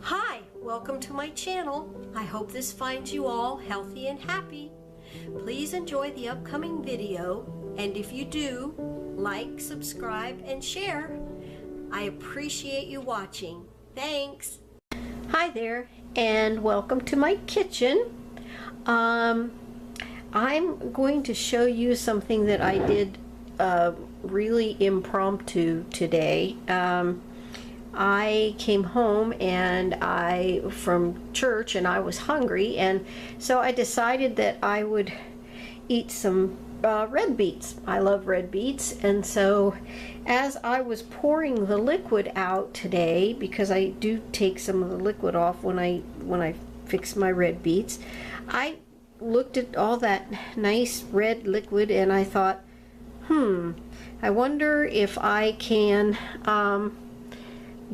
Hi, welcome to my channel. I hope this finds you all healthy and happy. Please enjoy the upcoming video, and if you do, like, subscribe, and share. I appreciate you watching. Thanks. Hi there, and welcome to my kitchen. I'm going to show you something that I did really impromptu today. I came home from church and I was hungry, and so I decided that I would eat some red beets. I love red beets, and so as I was pouring the liquid out today, because I do take some of the liquid off when I fix my red beets, I looked at all that nice red liquid and I thought, I wonder if I can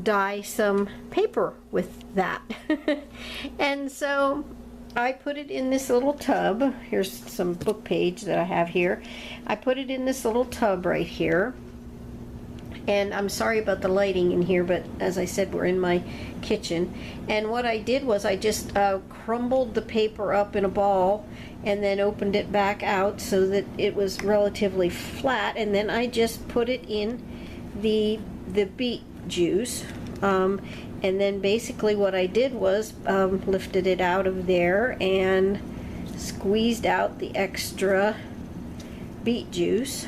dye some paper with that. And so I put it in this little tub. Here's some book page that I have here. I put it in this little tub right here. And I'm sorry about the lighting in here, but as I said, we're in my kitchen. And what I did was I just crumbled the paper up in a ball and then opened it back out so that it was relatively flat, and then I just put it in the beet juice, and then basically what I did was lifted it out of there and squeezed out the extra beet juice.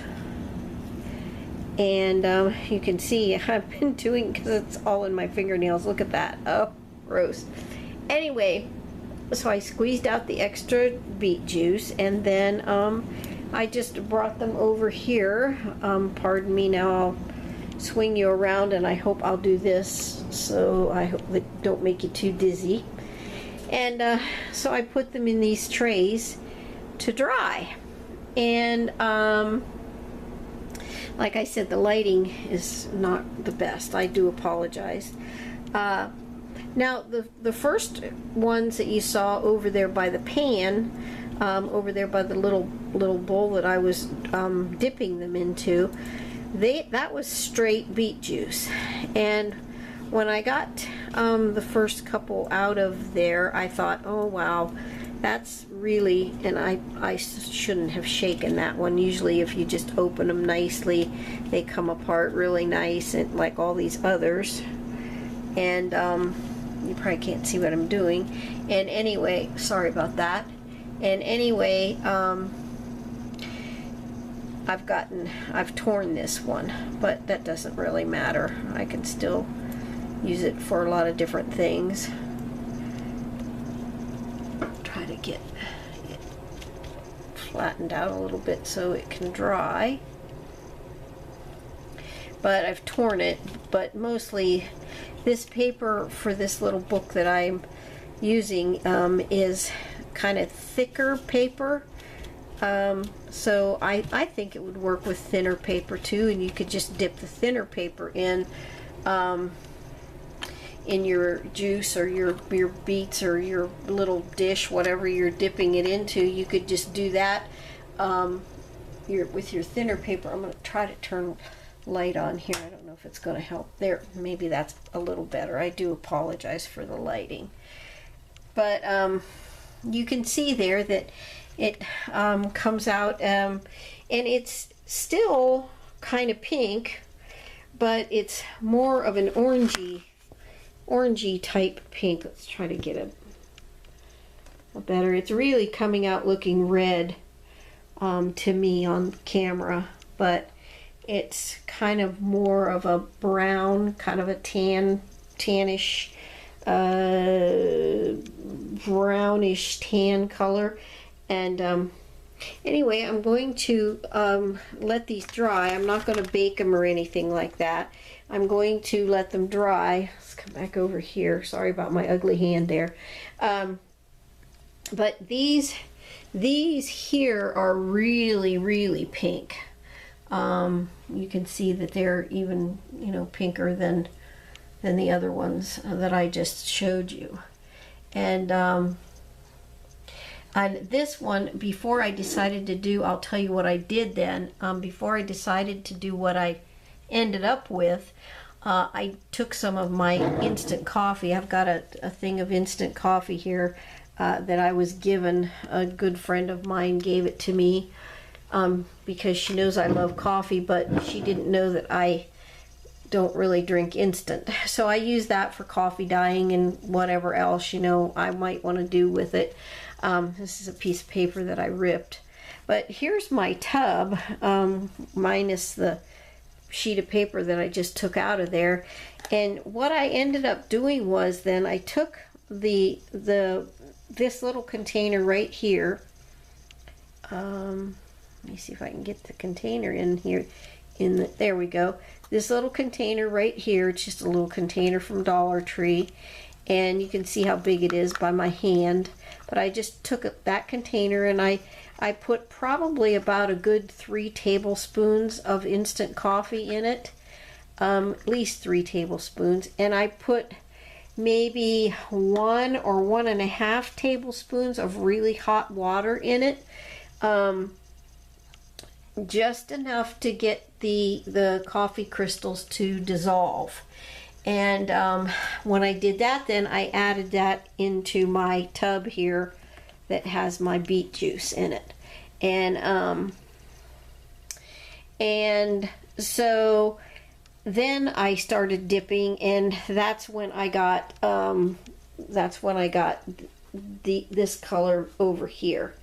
And you can see I've been doing, because it's all in my fingernails, look at that, oh gross. Anyway, so I squeezed out the extra beet juice, and then I just brought them over here. Pardon me, now I'll swing you around, and I hope I'll do this so I hope they don't make you too dizzy. And so I put them in these trays to dry. And like I said, the lighting is not the best. I do apologize. Now the first ones that you saw over there by the pan, over there by the little bowl that I was dipping them into, that was straight beet juice. And when I got the first couple out of there, I thought, oh wow, that's really, and I shouldn't have shaken that one. Usually if you just open them nicely, they come apart really nice, and like all these others. And you probably can't see what I'm doing. And anyway, sorry about that. And anyway, I've torn this one, but that doesn't really matter. I can still use it for a lot of different things. Try to get it flattened out a little bit so it can dry. But I've torn it, but mostly this paper for this little book that I'm using is kind of thicker paper. So I think it would work with thinner paper too, and you could just dip the thinner paper in your juice or your beets or your little dish, whatever you're dipping it into. You could just do that with your thinner paper. I'm going to try to turn light on here. I don't know if it's going to help. There, maybe that's a little better. I do apologize for the lighting. But you can see there that it comes out, and it's still kind of pink, but it's more of an orangey type pink. Let's try to get a better. It's really coming out looking red to me on camera, but it's kind of more of a brown, kind of a tannish, brownish tan color. And anyway, I'm going to let these dry. I'm not going to bake them or anything like that. I'm going to let them dry. Let's come back over here. Sorry about my ugly hand there. But these here are really, really pink. You can see that they're even, pinker than the other ones that I just showed you. And on this one, before I decided to do, I'll tell you what I did then. Before I decided to do what I ended up with, I took some of my instant coffee. I've got a thing of instant coffee here that I was given. A good friend of mine gave it to me because she knows I love coffee, but she didn't know that I don't really drink instant. So I use that for coffee dyeing and whatever else, you know, I might want to do with it. This is a piece of paper that I ripped. But here's my tub, minus the sheet of paper that I just took out of there. And what I ended up doing was then I took this little container right here. Let me see if I can get the container in here. There we go. This little container right here, it's just a little container from Dollar Tree, and you can see how big it is by my hand. But I just took that container and I put probably about a good 3 tablespoons of instant coffee in it, at least 3 tablespoons, and I put maybe 1 or 1.5 tablespoons of really hot water in it, just enough to get the coffee crystals to dissolve. And when I did that, then I added that into my tub here that has my beet juice in it. And so then I started dipping, and that's when I got this color over here,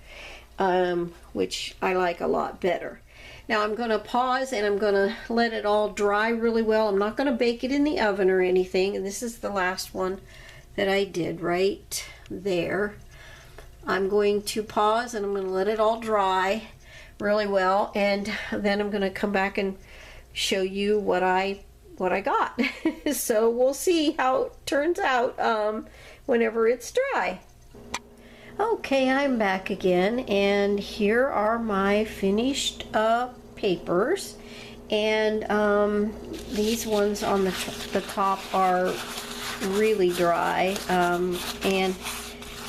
which I like a lot better. Now I'm going to pause and I'm going to let it all dry really well. I'm not going to bake it in the oven or anything. And this is the last one that I did right there. I'm going to pause and I'm going to let it all dry really well, and then I'm going to come back and show you what I got. So we'll see how it turns out whenever it's dry. Okay, I'm back again, and here are my finished papers. And these ones on the top are really dry, and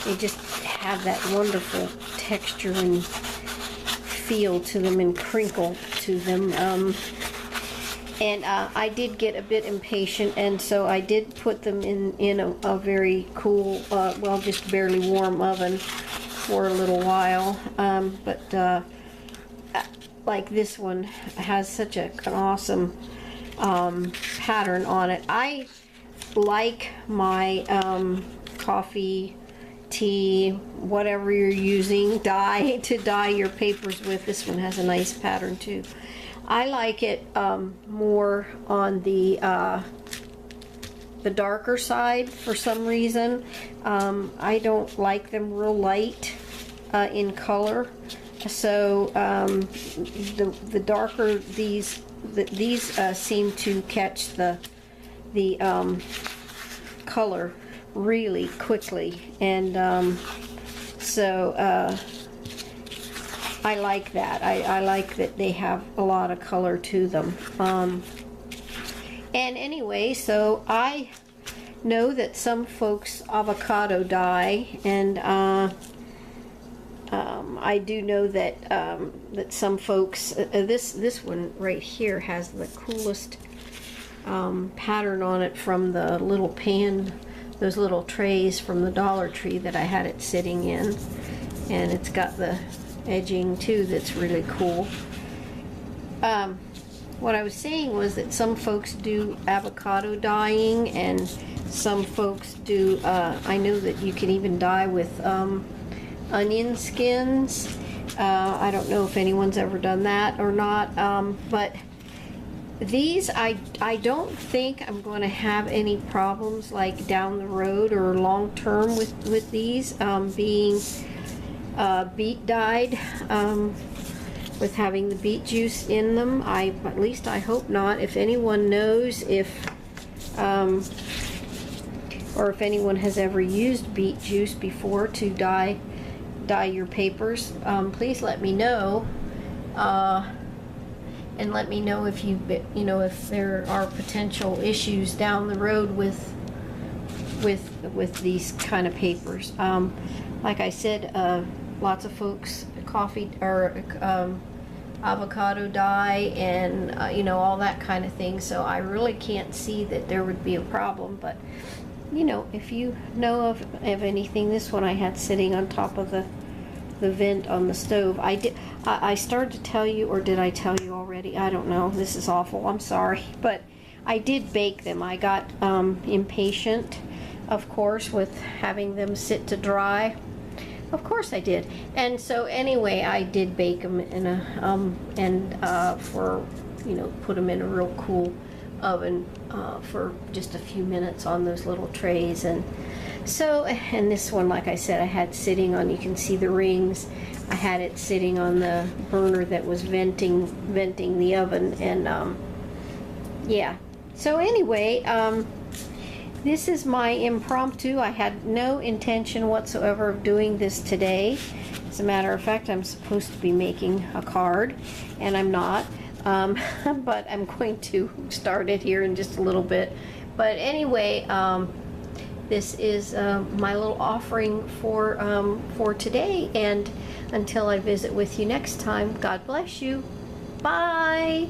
they just have that wonderful texture and feel to them and crinkle to them. And I did get a bit impatient, and so I did put them in a very cool, well, just barely warm oven for a little while. But like this one has such an awesome pattern on it. I like my coffee, tea, whatever you're using, to dye your papers with. This one has a nice pattern too. I like it more on the darker side for some reason. I don't like them real light in color, so the darker these seem to catch the color really quickly, and so I like that. I like that they have a lot of color to them. And anyway, so I know that some folks avocado dye, and I do know that that some folks, this one right here has the coolest pattern on it from the little pan, those little trays from the Dollar Tree that I had it sitting in, and it's got the edging too that's really cool. What I was saying was that some folks do avocado dyeing, and some folks do, I know that you can even dye with onion skins. I don't know if anyone's ever done that or not, but these I don't think I'm going to have any problems like down the road or long term with these being beet dyed, with having the beet juice in them. At least I hope not. If anyone knows or if anyone has ever used beet juice before to dye your papers, please let me know, and let me know if if there are potential issues down the road with these kind of papers. Like I said, lots of folks avocado dye and you know, all that kind of thing. So I really can't see that there would be a problem. But you know, if you know of anything, this one I had sitting on top of the vent on the stove. I started to tell you, or did I tell you already? I don't know. This is awful. I'm sorry. But I did bake them. I got impatient, of course, with having them sit to dry. Of course I did. And so anyway, I did bake them in a for, you know, put them in a real cool oven for just a few minutes on those little trays. And so, and this one, like I said, I had sitting on, you can see the rings, I had it sitting on the burner that was venting the oven. And yeah, so anyway, this is my impromptu. I had no intention whatsoever of doing this today. As a matter of fact, I'm supposed to be making a card, and I'm not. But I'm going to start it here in just a little bit. But anyway, this is my little offering for today. And until I visit with you next time, God bless you. Bye.